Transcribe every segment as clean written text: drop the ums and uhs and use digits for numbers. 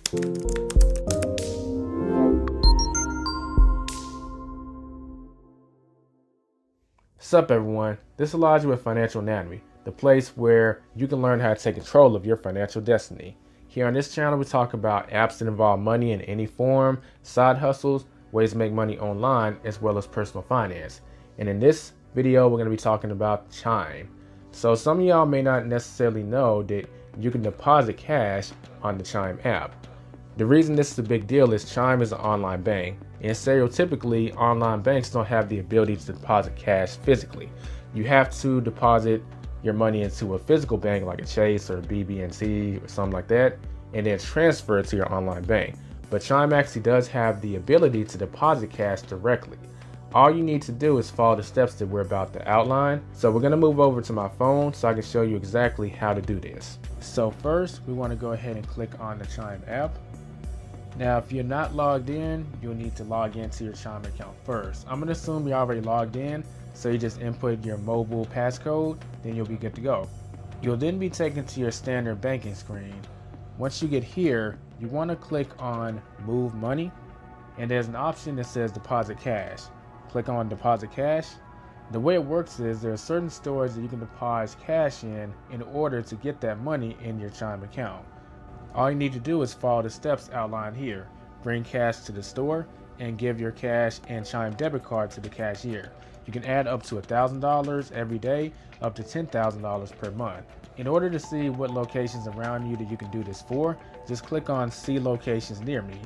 Sup everyone, this is Elijah with Financial Anatomy, the place where you can learn how to take control of your financial destiny. Here on this channel we talk about apps that involve money in any form, side hustles, ways to make money online, as well as personal finance. And in this video we're going to be talking about Chime. So some of y'all may not necessarily know that you can deposit cash on the Chime app. The reason this is a big deal is Chime is an online bank, and stereotypically online banks don't have the ability to deposit cash physically. You have to deposit your money into a physical bank like a Chase or a BB&T or something like that, and then transfer it to your online bank. But Chime actually does have the ability to deposit cash directly. All you need to do is follow the steps that we're about to outline. So we're going to move over to my phone so I can show you exactly how to do this. So first we want to go ahead and click on the Chime app. Now, if you're not logged in, you'll need to log into your Chime account first. I'm going to assume you're already logged in, so you just input your mobile passcode, then you'll be good to go. You'll then be taken to your standard banking screen. Once you get here, you want to click on Move Money, and there's an option that says Deposit Cash. Click on Deposit Cash. The way it works is there are certain stores that you can deposit cash in order to get that money in your Chime account. All you need to do is follow the steps outlined here. Bring cash to the store and give your cash and Chime debit card to the cashier. You can add up to $1,000 every day, up to $10,000 per month. In order to see what locations around you that you can do this for, just click on See Locations Near Me.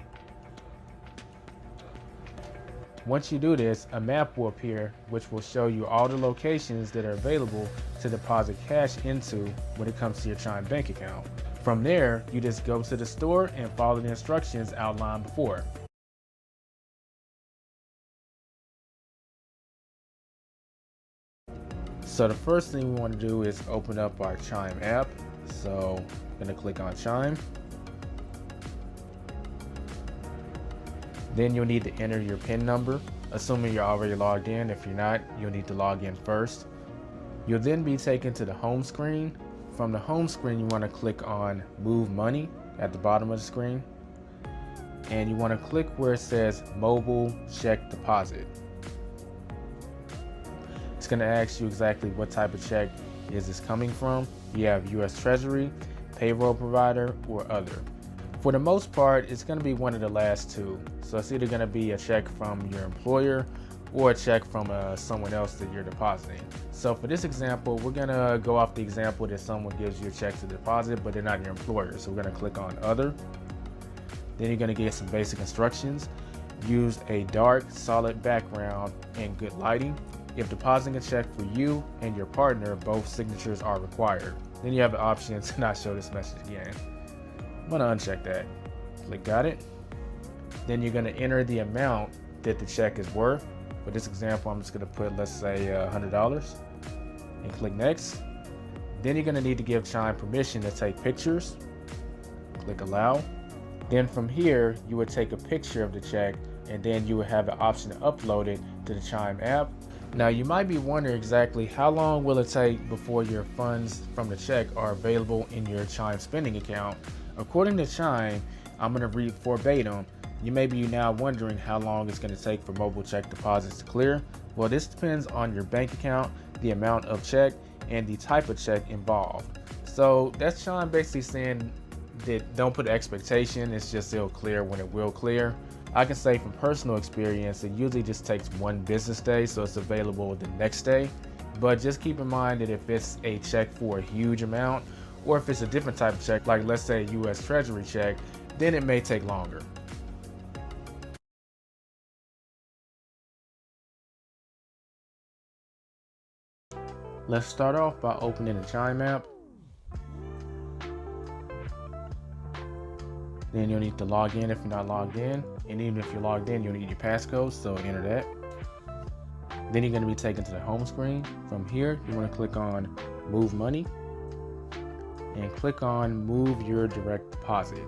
Once you do this, a map will appear which will show you all the locations that are available to deposit cash into when it comes to your Chime bank account. From there, you just go to the store and follow the instructions outlined before. So the first thing we want to do is open up our Chime app. So I'm going to click on Chime. Then you'll need to enter your PIN number, assuming you're already logged in. If you're not, you'll need to log in first. You'll then be taken to the home screen. From the home screen, you want to click on Move Money at the bottom of the screen. And you want to click where it says Mobile Check Deposit. It's going to ask you exactly what type of check is this coming from. You have U.S. Treasury, payroll provider, or other. For the most part, it's going to be one of the last two. So it's either going to be a check from your employer or a check from someone else that you're depositing. So for this example, we're going to go off the example that someone gives you a check to deposit, but they're not your employer. So we're going to click on Other. Then you're going to get some basic instructions. Use a dark, solid background and good lighting. If depositing a check for you and your partner, both signatures are required. Then you have the option to not show this message again. I'm going to uncheck that. Click Got It. Then you're going to enter the amount that the check is worth. For this example, I'm just going to put, let's say, $100 and click Next. Then you're going to need to give Chime permission to take pictures. Click Allow. Then from here, you would take a picture of the check and then you would have the option to upload it to the Chime app. Now you might be wondering exactly how long will it take before your funds from the check are available in your Chime spending account. According to Chime, I'm going to read verbatim. You may be now wondering how long it's going to take for mobile check deposits to clear. Well, this depends on your bank account, the amount of check, and the type of check involved. So that's Chime basically saying that don't put an expectation, it's just it'll clear when it will clear. I can say from personal experience, it usually just takes one business day, so it's available the next day. But just keep in mind that if it's a check for a huge amount, or if it's a different type of check, like let's say a U.S. Treasury check, then it may take longer. Let's start off by opening the Chime app. Then you'll need to log in if you're not logged in. And even if you're logged in, you'll need your passcode, so enter that. Then you're going to be taken to the home screen. From here, you want to click on Move Money and click on Move Your Direct Deposit.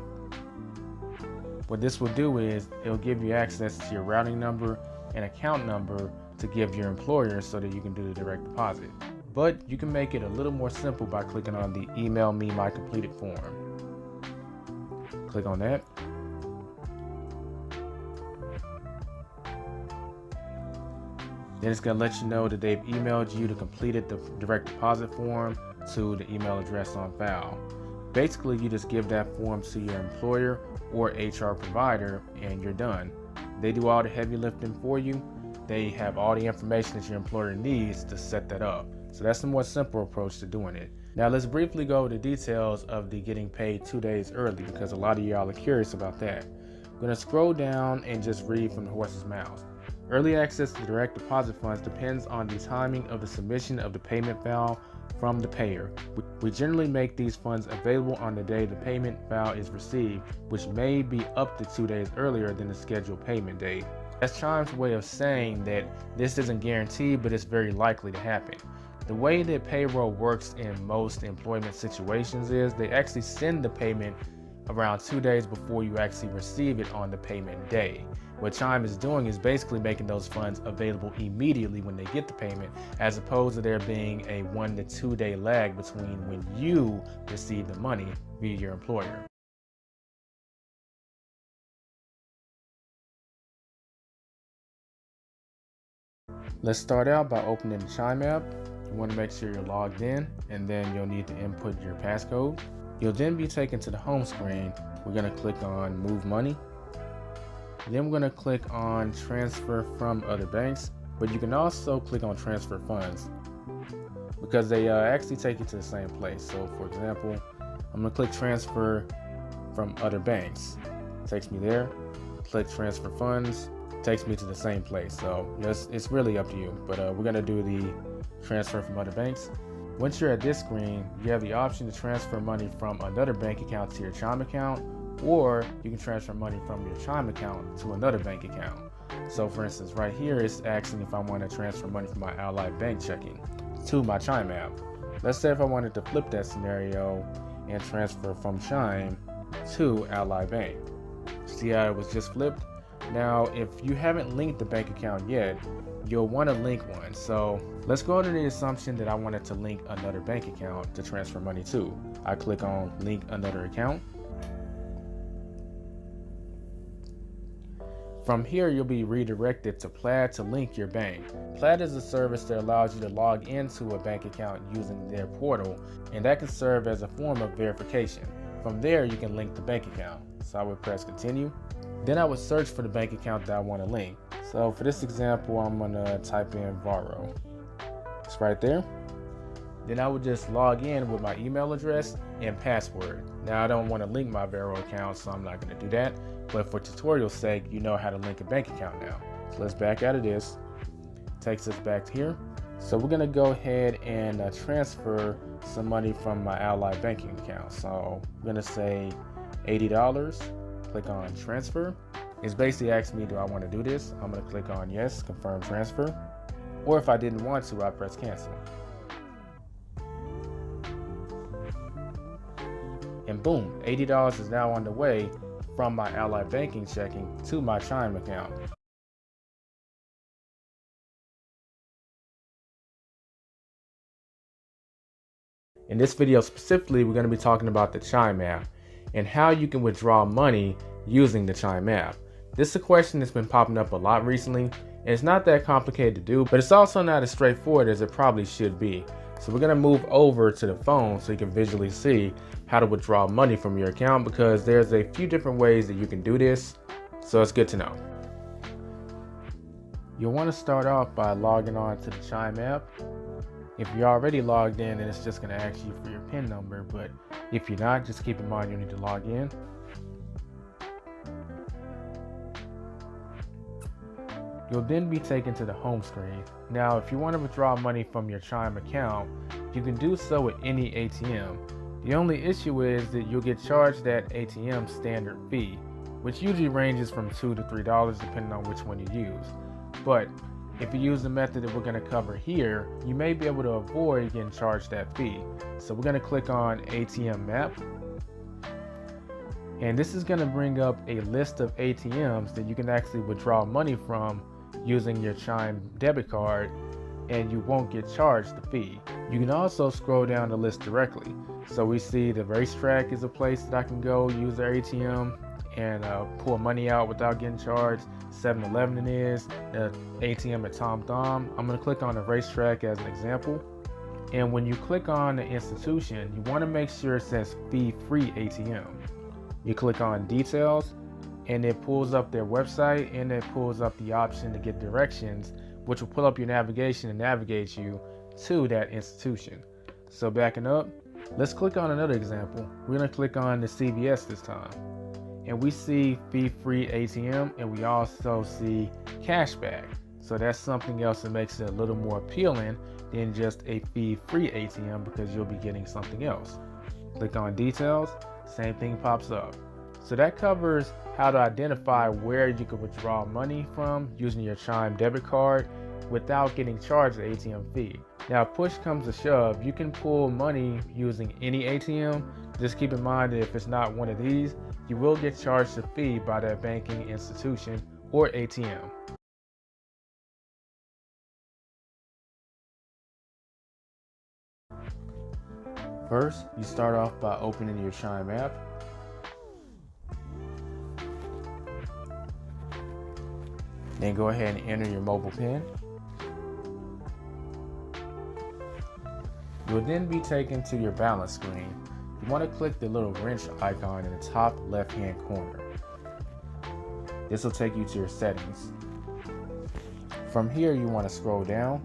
What this will do is it'll give you access to your routing number and account number to give your employer so that you can do the direct deposit. But you can make it a little more simple by clicking on the Email Me My Completed form. Click on that. Then it's going to let you know that they've emailed you to complete the direct deposit form to the email address on file. Basically, you just give that form to your employer or HR provider and you're done. They do all the heavy lifting for you. They have all the information that your employer needs to set that up. So that's the more simple approach to doing it. Now let's briefly go over the details of the getting paid 2 days early, because a lot of y'all are curious about that. I'm going to scroll down and just read from the horse's mouth. Early access to direct deposit funds depends on the timing of the submission of the payment file from the payer. We generally make these funds available on the day the payment file is received, which may be up to 2 days earlier than the scheduled payment date. That's Chime's way of saying that this isn't guaranteed, but it's very likely to happen. The way that payroll works in most employment situations is they actually send the payment around 2 days before you actually receive it on the payment day. What Chime is doing is basically making those funds available immediately when they get the payment, as opposed to there being a 1 to 2 day lag between when you receive the money via your employer. Let's start out by opening the Chime app. You want to make sure you're logged in, and then you'll need to input your passcode. You'll then be taken to the home screen. We're going to click on Move Money. Then we're going to click on Transfer from Other Banks, but you can also click on Transfer Funds because they actually take you to the same place. So for example, I'm going to click Transfer from Other Banks. It takes me there. Click Transfer Funds. Takes me to the same place. So it's really up to you, but we're going to do the Transfer from Other Banks. Once you're at this screen, you have the option to transfer money from another bank account to your Chime account, or you can transfer money from your Chime account to another bank account. So for instance, right here it's asking if I want to transfer money from my Ally Bank checking to my Chime app. Let's say if I wanted to flip that scenario and transfer from Chime to Ally Bank. See how it was just flipped? Now, if you haven't linked the bank account yet, you'll want to link one. So let's go under the assumption that I wanted to link another bank account to transfer money to. I click on Link Another Account. From here, you'll be redirected to Plaid to link your bank. Plaid is a service that allows you to log into a bank account using their portal, and that can serve as a form of verification. From there, you can link the bank account. So I would press Continue. Then I would search for the bank account that I want to link. So for this example, I'm going to type in Varo. It's right there. Then I would just log in with my email address and password. Now I don't want to link my Varo account, so I'm not going to do that. But for tutorial's sake, you know how to link a bank account now. So let's back out of this. Takes us back to here. So we're going to go ahead and transfer some money from my Ally banking account. So I'm going to say $80. Click on Transfer. It's basically asking me, do I want to do this? I'm going to click on Yes, Confirm Transfer. Or if I didn't want to, I press Cancel. And boom, $80 is now on the way from my Ally banking checking to my Chime account. In this video specifically, we're going to be talking about the Chime app and how you can withdraw money using the Chime app. This is a question that's been popping up a lot recently, and it's not that complicated to do, but it's also not as straightforward as it probably should be. So we're going to move over to the phone so you can visually see how to withdraw money from your account, because there's a few different ways that you can do this, so it's good to know. You'll want to start off by logging on to the Chime app. If you're already logged in, then it's just going to ask you for your PIN number, but if you're not, just keep in mind you need to log in. You'll then be taken to the home screen. Now, if you want to withdraw money from your Chime account, you can do so with any ATM. The only issue is that you'll get charged that ATM standard fee, which usually ranges from $2 to $3 depending on which one you use. But if you use the method that we're going to cover here, you may be able to avoid getting charged that fee. So we're going to click on ATM Map. And this is going to bring up a list of ATMs that you can actually withdraw money from using your Chime debit card, and you won't get charged the fee. You can also scroll down the list directly. So we see the racetrack is a place that I can go use their ATM, and pull money out without getting charged. 7-Eleven it is, the ATM at Tom Thumb. I'm going to click on the racetrack as an example. And when you click on the institution, you want to make sure it says fee-free ATM. You click on details, and it pulls up their website, and it pulls up the option to get directions, which will pull up your navigation and navigate you to that institution. So backing up, let's click on another example. We're going to click on the CVS this time. And we see fee-free ATM, and we also see cashback. So that's something else that makes it a little more appealing than just a fee-free ATM, because you'll be getting something else. Click on details, same thing pops up. So that covers how to identify where you can withdraw money from using your Chime debit card without getting charged an ATM fee. Now, if push comes to shove, you can pull money using any ATM. Just keep in mind that if it's not one of these, you will get charged a fee by that banking institution or ATM. First, you start off by opening your Chime app. Then go ahead and enter your mobile PIN. You will then be taken to your balance screen. You want to click the little wrench icon in the top left-hand corner. This will take you to your settings. From here, you want to scroll down,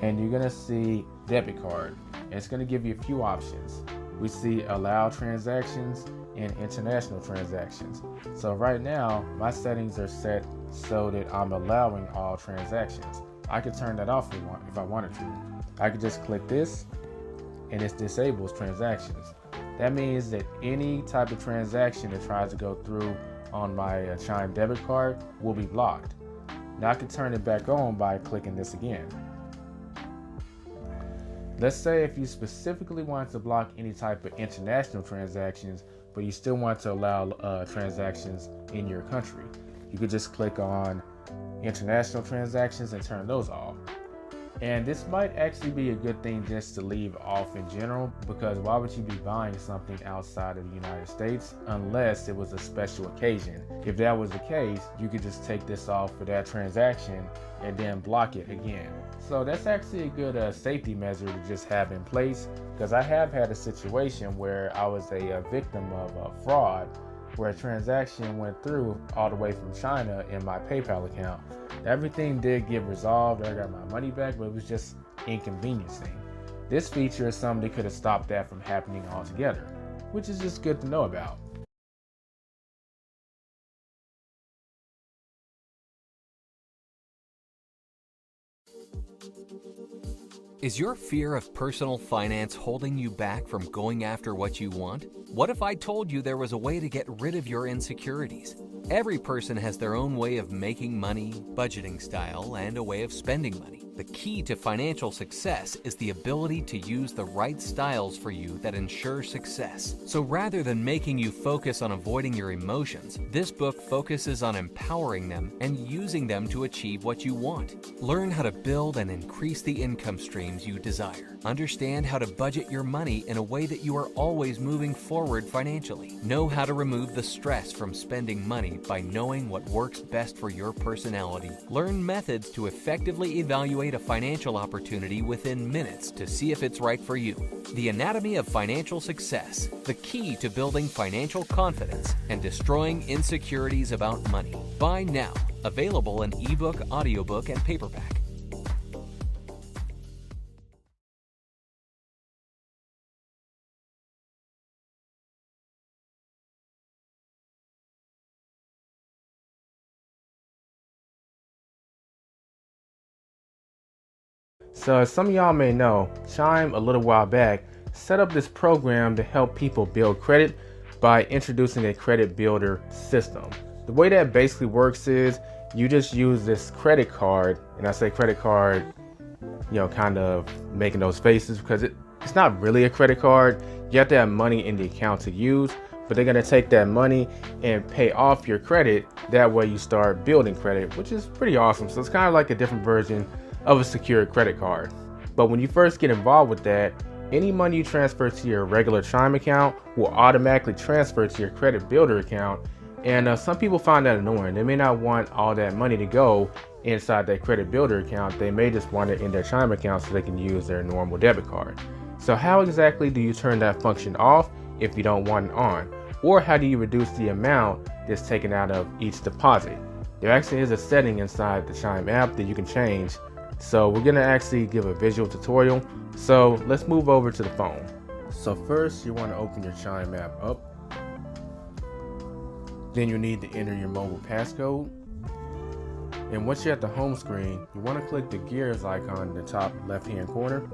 and you're going to see debit card. And it's going to give you a few options. We see allow transactions and international transactions. So right now, my settings are set so that I'm allowing all transactions. I could turn that off if I wanted to. I could just click this, and this disables transactions. That means that any type of transaction that tries to go through on my Chime debit card will be blocked. Now I can turn it back on by clicking this again. Let's say if you specifically want to block any type of international transactions, but you still want to allow transactions in your country, you could just click on international transactions and turn those off. And this might actually be a good thing just to leave off in general, because why would you be buying something outside of the United States unless it was a special occasion? If that was the case, you could just take this off for that transaction and then block it again. So that's actually a good safety measure to just have in place, because I have had a situation where I was a victim of fraud, where a transaction went through all the way from China in my PayPal account. Everything did get resolved. I got my money back, but it was just inconveniencing. This feature is something that could have stopped that from happening altogether, which is just good to know about. Is your fear of personal finance holding you back from going after what you want? What if I told you there was a way to get rid of your insecurities? Every person has their own way of making money, budgeting style, and a way of spending money. The key to financial success is the ability to use the right styles for you that ensure success. So rather than making you focus on avoiding your emotions, this book focuses on empowering them and using them to achieve what you want. Learn how to build and increase the income streams you desire. Understand how to budget your money in a way that you are always moving forward financially. Know how to remove the stress from spending money by knowing what works best for your personality. Learn methods to effectively evaluate a financial opportunity within minutes to see if it's right for you. The Anatomy of Financial Success, the key to building financial confidence and destroying insecurities about money. Buy now. Available in ebook, audiobook, and paperback. So as some of y'all may know, Chime a little while back set up this program to help people build credit by introducing a credit builder system. The way that basically works is you just use this credit card, and I say credit card, kind of making those faces because it's not really a credit card. You have to have money in the account to use, but they're going to take that money and pay off your credit. That way you start building credit, which is pretty awesome. So it's kind of like a different version of a secured credit card. But when you first get involved with that, Any money you transfer to your regular Chime account will automatically transfer to your credit builder account. And some people find that annoying. They may not want all that money to go inside their credit builder account. They may just want it in their Chime account so they can use their normal debit card. So how exactly do you turn that function off if you don't want it on? Or how do you reduce the amount that's taken out of each deposit? There actually is a setting inside the Chime app that you can change. So we're gonna actually give a visual tutorial. So let's move over to the phone. So first you wanna open your Chime app up. Then you need to enter your mobile passcode. And once you're at the home screen, you wanna click the gears icon in the top left-hand corner.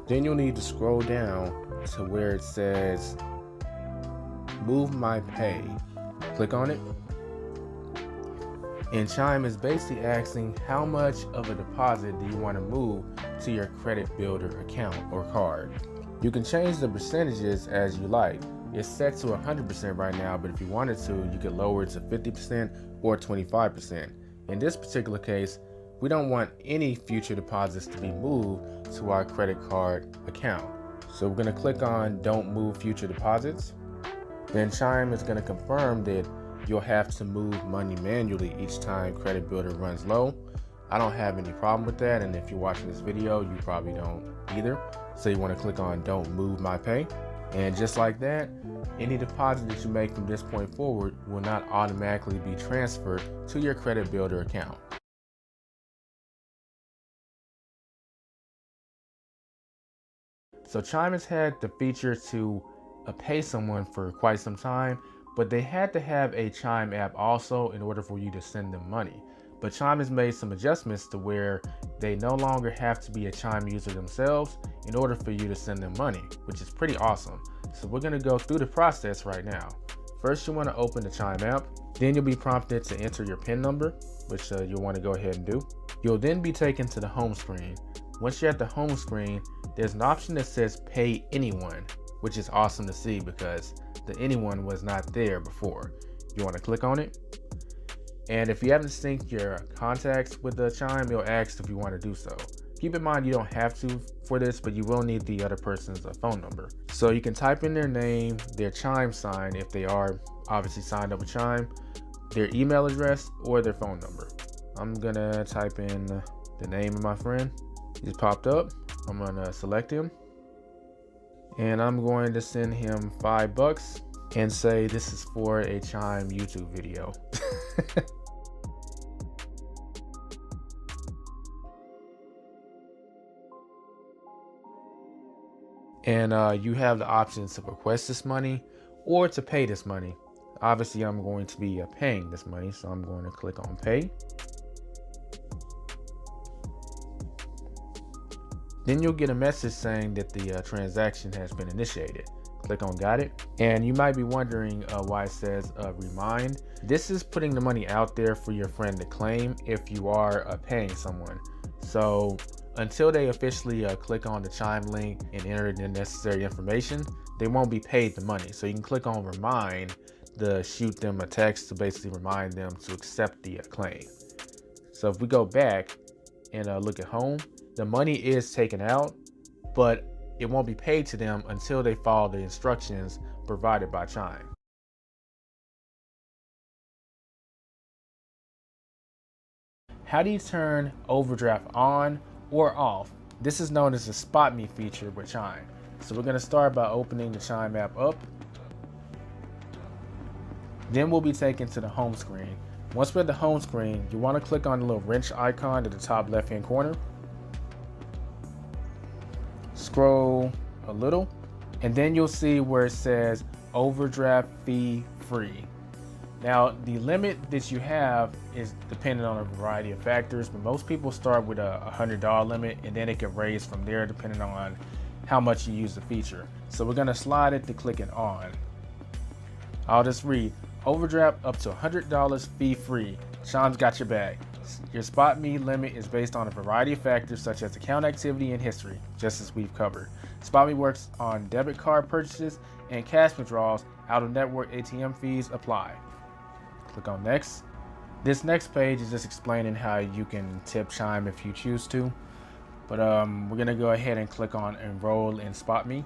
Then you'll need to scroll down to where it says Move My Pay. Click on it. And Chime is basically asking how much of a deposit do you want to move to your credit builder account or card. You can change the percentages as you like. It's set to 100% right now, but if you wanted to, you could lower it to 50% or 25%. In this particular case, we don't want any future deposits to be moved to our credit card account. So we're going to click on Don't Move Future Deposits. Then Chime is going to confirm that you'll have to move money manually each time credit builder runs low. I don't have any problem with that, and if you're watching this video, you probably don't either. So you want to click on Don't Move My Pay. And just like that, any deposit that you make from this point forward will not automatically be transferred to your credit builder account. So Chime has had the feature to pay someone for quite some time, but they had to have a Chime app also in order for you to send them money. But Chime has made some adjustments to where they no longer have to be a Chime user themselves in order for you to send them money, which is pretty awesome. So we're gonna go through the process right now. First, you wanna open the Chime app. Then you'll be prompted to enter your PIN number, which you'll wanna go ahead and do. You'll then be taken to the home screen. Once you're at the home screen, there's an option that says Pay Anyone, which is awesome to see because the anyone was not there before. You want to click on it. And if you haven't synced your contacts with the Chime, it'll ask if you want to do so. Keep in mind you don't have to for this, but you will need the other person's phone number. So you can type in their name, their Chime sign if they are obviously signed up with Chime, their email address, or their phone number. I'm gonna type in the name of my friend. He just popped up. I'm gonna select him. And I'm going to send him $5 and say this is for a Chime YouTube video. And you have the options to request this money or to pay this money. Obviously, I'm going to be paying this money, so I'm going to click on Pay. Then you'll get a message saying that the transaction has been initiated. Click on Got It. And you might be wondering why it says Remind. This is putting the money out there for your friend to claim if you are paying someone. So until they officially click on the Chime link and enter the necessary information, they won't be paid the money. So you can click on Remind to shoot them a text to basically remind them to accept the claim. So if we go back and look at home, the money is taken out, but it won't be paid to them until they follow the instructions provided by Chime. How do you turn overdraft on or off? This is known as the Spot Me feature with Chime. So we're gonna start by opening the Chime app up. Then we'll be taken to the home screen. Once we're at the home screen, you wanna click on the little wrench icon at the top left-hand corner. Scroll a little, and then you'll see where it says overdraft fee free. Now, the limit that you have is dependent on a variety of factors, but most people start with a $100 limit, and then it can raise from there depending on how much you use the feature. So we're gonna slide it to clicking on. I'll just read, overdraft up to $100 fee free. Chime's got your back. Your Spot Me limit is based on a variety of factors such as account activity and history, just as we've covered. Spot Me works on debit card purchases and cash withdrawals. Out-of-network ATM fees apply. Click on Next. This next page is just explaining how you can tip Chime if you choose to. But we're gonna go ahead and click on Enroll in SpotMe.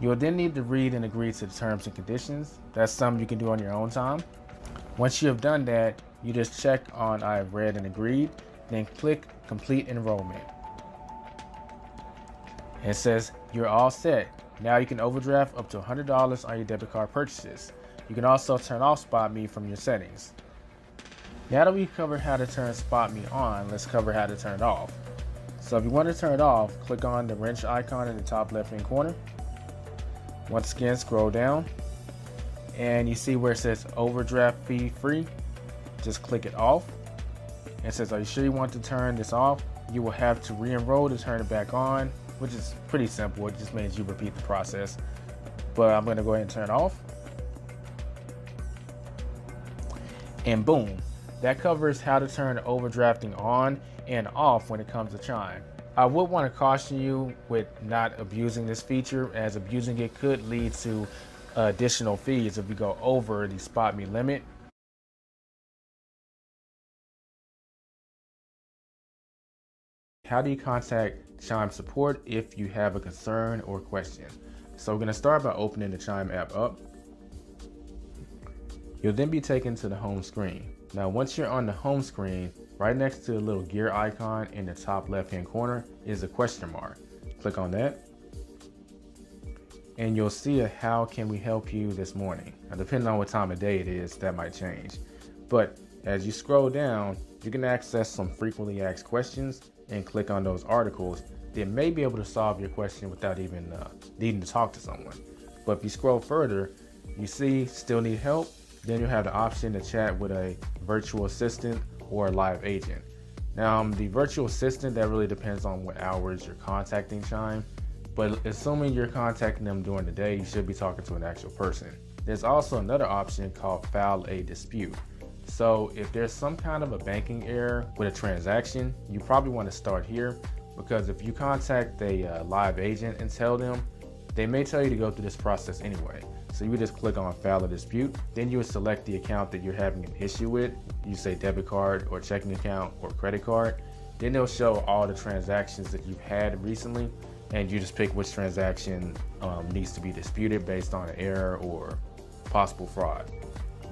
You'll then need to read and agree to the terms and conditions. That's something you can do on your own time. Once you have done that, you just check on I have read and agreed, then click Complete Enrollment. And it says you're all set. Now you can overdraft up to $100 on your debit card purchases. You can also turn off SpotMe from your settings. Now that we've covered how to turn SpotMe on, let's cover how to turn it off. So if you want to turn it off, click on the wrench icon in the top left hand corner. Once again, scroll down and you see where it says overdraft fee free. Just click it off. And it says, are you sure you want to turn this off? You will have to re-enroll to turn it back on, which is pretty simple. It just means you repeat the process. But I'm going to go ahead and turn it off. And boom. That covers how to turn overdrafting on and off when it comes to Chime. I would want to caution you with not abusing this feature, as abusing it could lead to additional fees if you go over the SpotMe limit. How do you contact Chime support if you have a concern or question? So we're going to start by opening the Chime app up. You'll then be taken to the home screen. Now, once you're on the home screen, right next to the little gear icon in the top left-hand corner is a question mark. Click on that. And you'll see a how can we help you this morning. Now, depending on what time of day it is, that might change. But as you scroll down, you can access some frequently asked questions and click on those articles that may be able to solve your question without even needing to talk to someone. But if you scroll further, you see still need help. Then you have the option to chat with a virtual assistant or a live agent. Now, the virtual assistant, that really depends on what hours you're contacting Chime, but assuming you're contacting them during the day, you should be talking to an actual person. There's also another option called File a Dispute. So if there's some kind of a banking error with a transaction, you probably want to start here, because if you contact a live agent and tell them, they may tell you to go through this process anyway. So you would just click on File a Dispute. Then you would select the account that you're having an issue with. You say debit card or checking account or credit card. Then they'll show all the transactions that you've had recently, and you just pick which transaction needs to be disputed based on an error or possible fraud.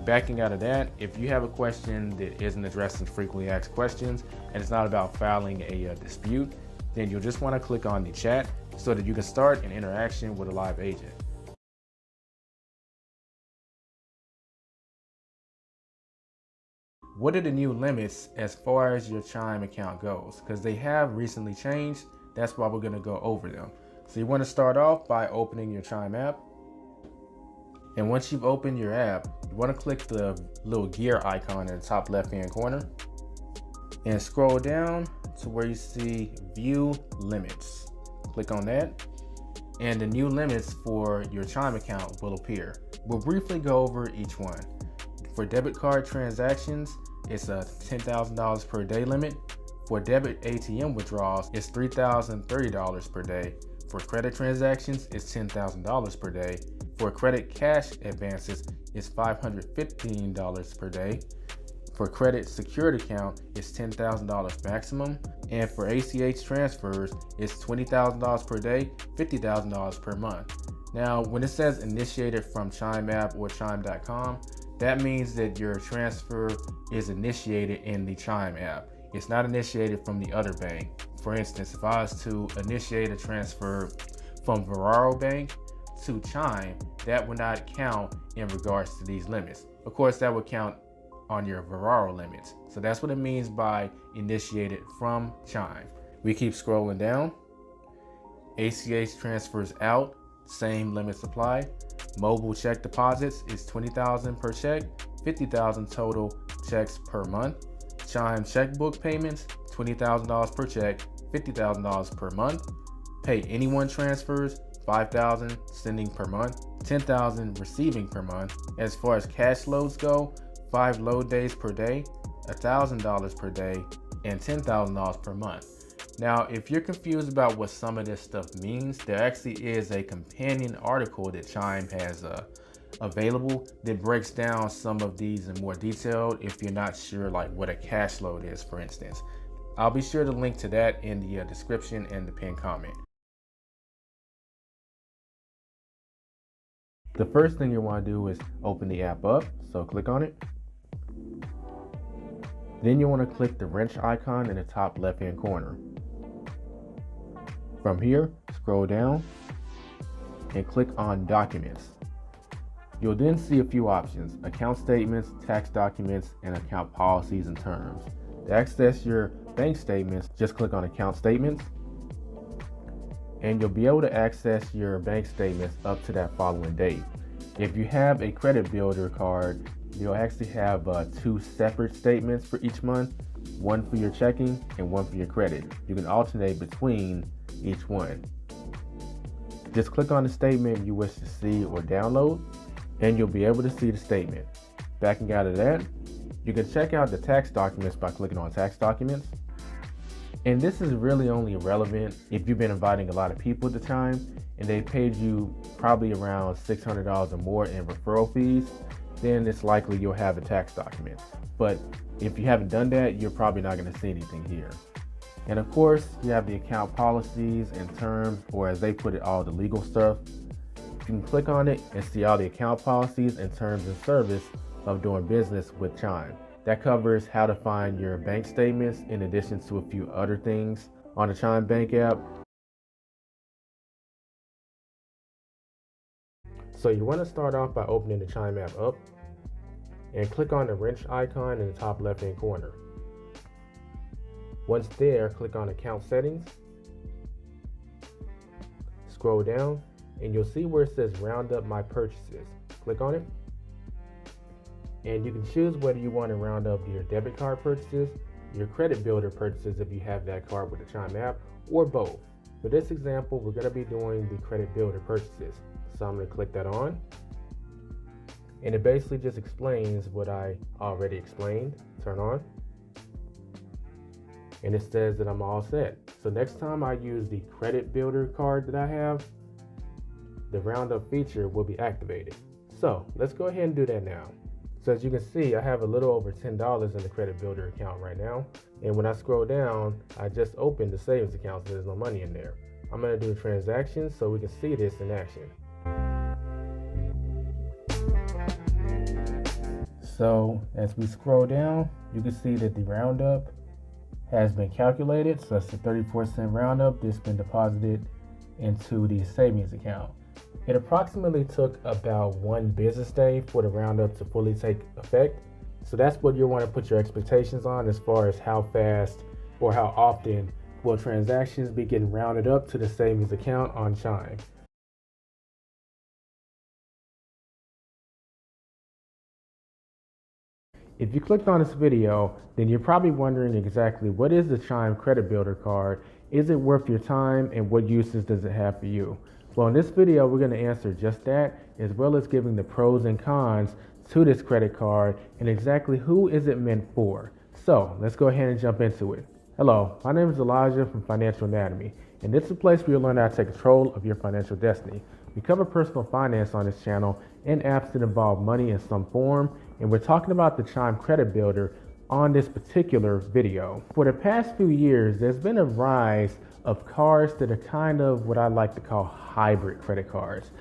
Backing out of that, if you have a question that isn't addressing frequently asked questions and it's not about filing a dispute, then you'll just want to click on the chat so that you can start an interaction with a live agent. What are the new limits as far as your Chime account goes? Because they have recently changed. That's why we're going to go over them. So you want to start off by opening your Chime app. And once you've opened your app, you want to click the little gear icon in the top left-hand corner and scroll down to where you see View Limits. Click on that, and the new limits for your Chime account will appear. We'll briefly go over each one. For debit card transactions, it's a $10,000 per day limit. For debit ATM withdrawals, it's $3,030 per day. For credit transactions, it's $10,000 per day. For credit cash advances, it's $515 per day. For credit secured account, it's $10,000 maximum. And for ACH transfers, it's $20,000 per day, $50,000 per month. Now, when it says initiated from Chime app or chime.com, that means that your transfer is initiated in the Chime app. It's not initiated from the other bank. For instance, if I was to initiate a transfer from Veraro Bank to Chime, that would not count in regards to these limits. Of course, that would count on your Veraro limits. So that's what it means by initiated from Chime. We keep scrolling down. ACH transfers out, same limits apply. Mobile check deposits is $20,000 per check, $50,000 total checks per month. Chime checkbook payments, $20,000 per check, $50,000 per month. Pay anyone transfers, $5,000 sending per month, $10,000 receiving per month. As far as cash loads go, 5 load days per day, $1,000 per day, and $10,000 per month. Now, if you're confused about what some of this stuff means, there actually is a companion article that Chime has available that breaks down some of these in more detail if you're not sure like what a cash load is, for instance. I'll be sure to link to that in the description and the pinned comment. The first thing you want to do is open the app up, so click on it. Then you want to click the wrench icon in the top left hand corner. From here, scroll down and click on Documents. You'll then see a few options: account statements, tax documents, and account policies and terms. To access your bank statements, just click on Account Statements, and you'll be able to access your bank statements up to that following date. If you have a credit builder card, you'll actually have 2 separate statements for each month, one for your checking and one for your credit. You can alternate between each one. Just click on the statement you wish to see or download, and you'll be able to see the statement. Backing out of that, you can check out the tax documents by clicking on Tax Documents. And this is really only relevant if you've been inviting a lot of people to Chime and they paid you probably around $600 or more in referral fees, then it's likely you'll have a tax document. But if you haven't done that, you're probably not going to see anything here. And of course, you have the account policies and terms, or as they put it, all the legal stuff. You can click on it and see all the account policies and terms of service of doing business with Chime. That covers how to find your bank statements in addition to a few other things on the Chime Bank app. So you want to start off by opening the Chime app up and click on the wrench icon in the top left hand corner. Once there, click on Account Settings, scroll down, and you'll see where it says Round Up My Purchases. Click on it, and you can choose whether you want to round up your debit card purchases, your credit builder purchases if you have that card with the Chime app, or both. For this example, we're going to be doing the credit builder purchases. So I'm going to click that on, and it basically just explains what I already explained. Turn on, and it says that I'm all set. So next time I use the credit builder card that I have, the roundup feature will be activated. So let's go ahead and do that now. So as you can see, I have a little over $10 in the credit builder account right now. And when I scroll down, I just opened the savings account, so there's no money in there. I'm going to do transactions so we can see this in action. So as we scroll down, you can see that the roundup has been calculated. So it's a 34-cent roundup that's been deposited into the savings account. It approximately took about 1 business day for the roundup to fully take effect. So that's what you'll want to put your expectations on as far as how fast or how often will transactions be getting rounded up to the savings account on Chime. If you clicked on this video, then you're probably wondering exactly what is the Chime Credit Builder card? Is it worth your time, and what uses does it have for you? Well, in this video, we're going to answer just that, as well as giving the pros and cons to this credit card and exactly who is it meant for. So let's go ahead and jump into it. Hello, my name is Elijah from Financial Anatomy, and this is a place where you'll learn how to take control of your financial destiny. We cover personal finance on this channel and apps that involve money in some form, and we're talking about the Chime Credit Builder on this particular video. For the past few years, there's been a rise of cards that are kind of what I like to call hybrid credit cards.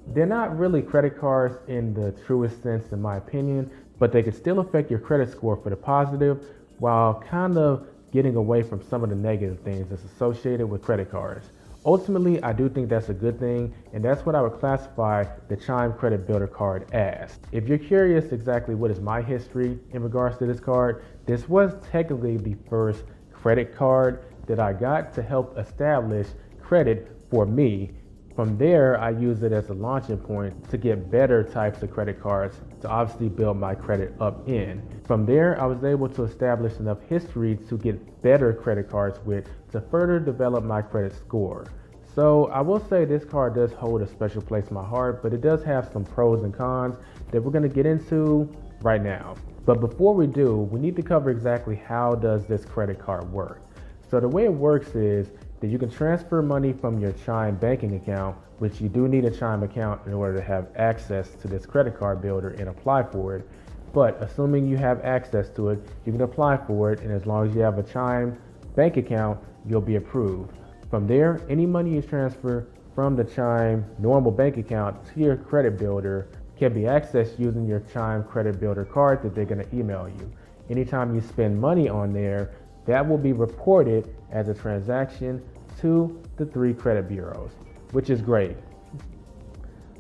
They're not really credit cards in the truest sense, in my opinion, but they can still affect your credit score for the positive while kind of getting away from some of the negative things that's associated with credit cards. Ultimately, I do think that's a good thing, and that's what I would classify the Chime Credit Builder card as. If you're curious exactly what is my history in regards to this card, this was technically the first credit card that I got to help establish credit for me. From there, I use it as a launching point to get better types of credit cards to obviously build my credit up in. From there, I was able to establish enough history to get better credit cards with to further develop my credit score. So I will say this card does hold a special place in my heart, but it does have some pros and cons that we're going to get into right now. But before we do, we need to cover exactly how does this credit card work. So the way it works is that you can transfer money from your Chime banking account, which you do need a Chime account in order to have access to this credit card builder and apply for it. But assuming you have access to it, you can apply for it, and as long as you have a Chime bank account, you'll be approved. From there, any money you transfer from the Chime normal bank account to your credit builder can be accessed using your Chime credit builder card that they're going to email you. Anytime you spend money on there, that will be reported as a transaction to the 3 credit bureaus, which is great.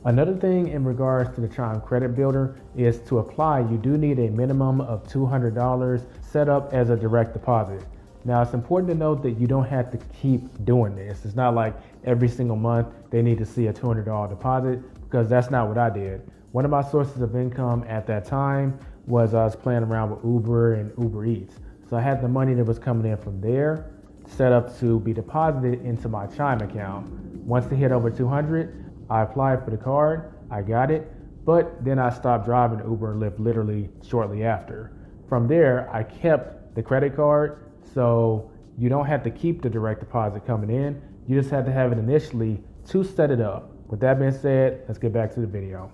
Another thing in regards to the Chime credit builder is to apply, you do need a minimum of $200 set up as a direct deposit. Now, it's important to note that you don't have to keep doing this. It's not like every single month they need to see a $200 deposit, because that's not what I did. One of my sources of income at that time was I was playing around with Uber and Uber Eats. So I had the money that was coming in from there set up to be deposited into my Chime account. Once it hit over 200, I applied for the card, I got it, but then I stopped driving Uber and Lyft literally shortly after. From there, I kept the credit card, so you don't have to keep the direct deposit coming in. You just have to have it initially to set it up. With that being said, let's get back to the video.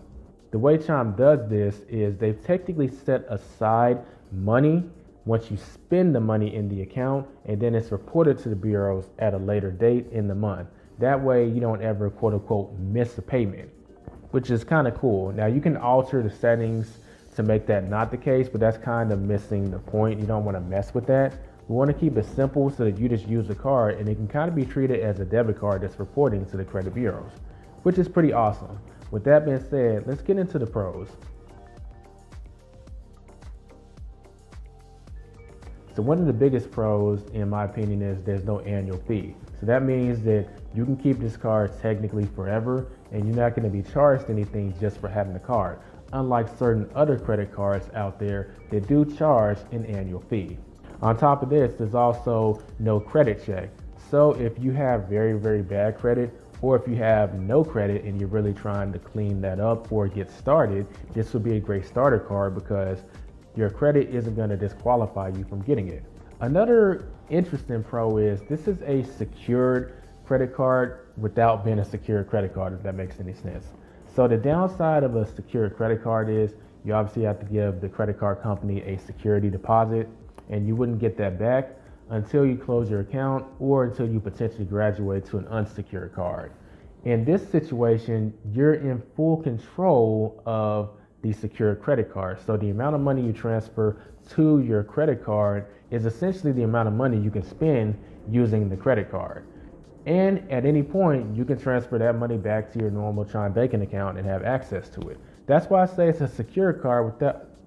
The way Chime does this is they've technically set aside money once you spend the money in the account, and then it's reported to the bureaus at a later date in the month. That way you don't ever quote unquote miss a payment, which is kind of cool. Now you can alter the settings to make that not the case, but that's kind of missing the point. You don't want to mess with that. We want to keep it simple so that you just use the card and it can kind of be treated as a debit card that's reporting to the credit bureaus, which is pretty awesome. With that being said, let's get into the pros. So one of the biggest pros, in my opinion, is there's no annual fee. So that means that you can keep this card technically forever, and you're not going to be charged anything just for having the card, unlike certain other credit cards out there that do charge an annual fee. On top of this, there's also no credit check. So if you have very, very bad credit, or if you have no credit and you're really trying to clean that up or get started, this would be a great starter card because your credit isn't going to disqualify you from getting it. Another interesting pro is this is a secured credit card without being a secured credit card, if that makes any sense. So the downside of a secured credit card is you obviously have to give the credit card company a security deposit, and you wouldn't get that back until you close your account or until you potentially graduate to an unsecured card. In this situation, you're in full control of the secured credit card. So the amount of money you transfer to your credit card is essentially the amount of money you can spend using the credit card. And at any point, you can transfer that money back to your normal Chime banking account and have access to it. That's why I say it's a secure card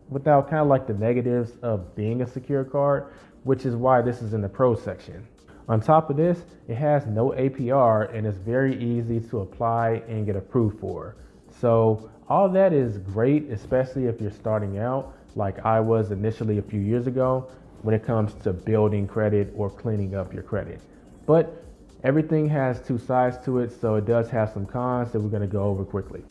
without kind of like the negatives of being a secure card, which is why this is in the pro section. On top of this, it has no APR and it's very easy to apply and get approved for. So all that is great, especially if you're starting out like I was initially a few years ago when it comes to building credit or cleaning up your credit. But everything has two sides to it, so it does have some cons that we're going to go over quickly.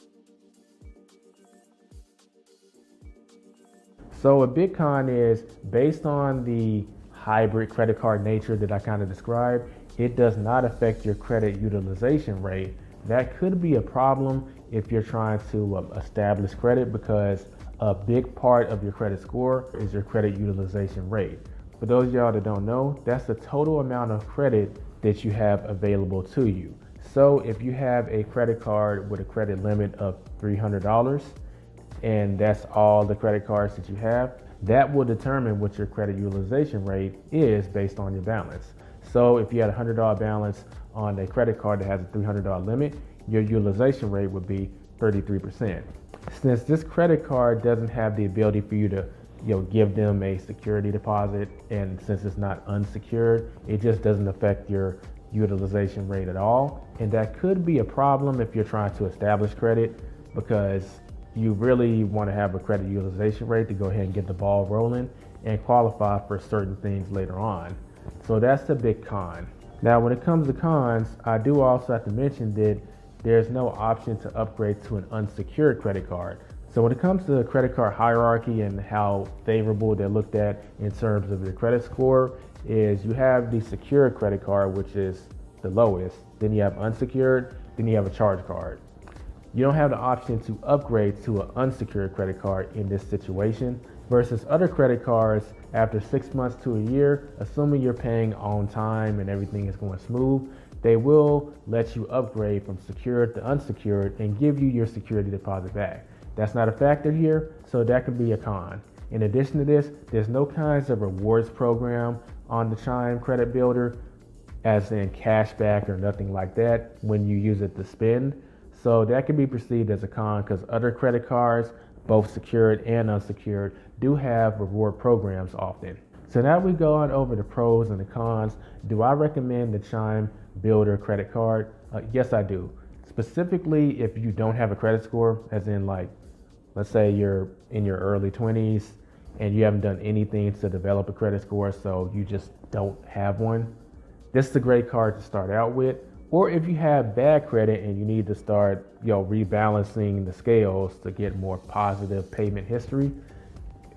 So a big con is based on the hybrid credit card nature that I kind of described, it does not affect your credit utilization rate. That could be a problem if you're trying to establish credit, because a big part of your credit score is your credit utilization rate. For those of y'all that don't know, that's the total amount of credit that you have available to you. So if you have a credit card with a credit limit of $300 and that's all the credit cards that you have, that will determine what your credit utilization rate is based on your balance. So if you had a $100 balance on a credit card that has a $300 limit, your utilization rate would be 33%. Since this credit card doesn't have the ability for you to give them a security deposit, and since it's not unsecured, it just doesn't affect your utilization rate at all. And that could be a problem if you're trying to establish credit, because you really want to have a credit utilization rate to go ahead and get the ball rolling and qualify for certain things later on. So that's a big con. Now, when it comes to cons, I do also have to mention that there's no option to upgrade to an unsecured credit card. So when it comes to the credit card hierarchy and how favorable they're looked at in terms of your credit score, is you have the secured credit card, which is the lowest. Then you have unsecured, then you have a charge card. You don't have the option to upgrade to an unsecured credit card in this situation versus other credit cards after 6 months to a year, assuming you're paying on time and everything is going smooth, they will let you upgrade from secured to unsecured and give you your security deposit back. That's not a factor here, so that could be a con. In addition to this, there's no kinds of rewards program on the Chime credit builder, as in cashback or nothing like that when you use it to spend. So that can be perceived as a con because other credit cards, both secured and unsecured, do have reward programs often. So now we go on over the pros and the cons. Do I recommend the Chime Builder credit card? Yes, I do. Specifically, if you don't have a credit score, as in like, let's say you're in your early 20s and you haven't done anything to develop a credit score, so you just don't have one. This is a great card to start out with. Or if you have bad credit and you need to start, rebalancing the scales to get more positive payment history,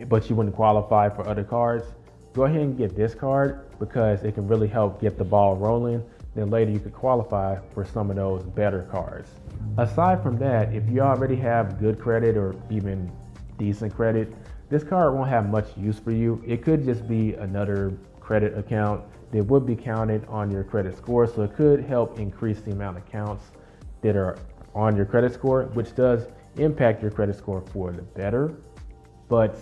but you wouldn't qualify for other cards, go ahead and get this card because it can really help get the ball rolling. Then later you could qualify for some of those better cards. Aside from that, if you already have good credit or even decent credit, this card won't have much use for you. It could just be another credit account that would be counted on your credit score, so it could help increase the amount of accounts that are on your credit score, which does impact your credit score for the better, but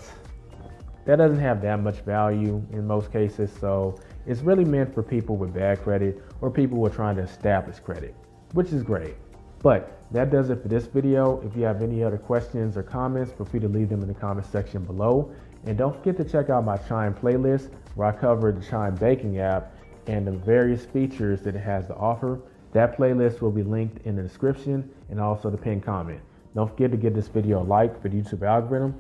that doesn't have that much value in most cases. So it's really meant for people with bad credit or people who are trying to establish credit, which is great. But that does it for this video. If you have any other questions or comments, feel free to leave them in the comment section below. And don't forget to check out my Chime playlist where I cover the Chime banking app and the various features that it has to offer. That playlist will be linked in the description and also the pinned comment. Don't forget to give this video a like for the YouTube algorithm.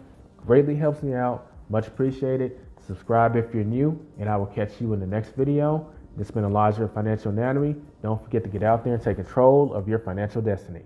Greatly helps me out. Much appreciated. Subscribe if you're new, and I will catch you in the next video. This has been Elijah of Financial Anatomy. Don't forget to get out there and take control of your financial destiny.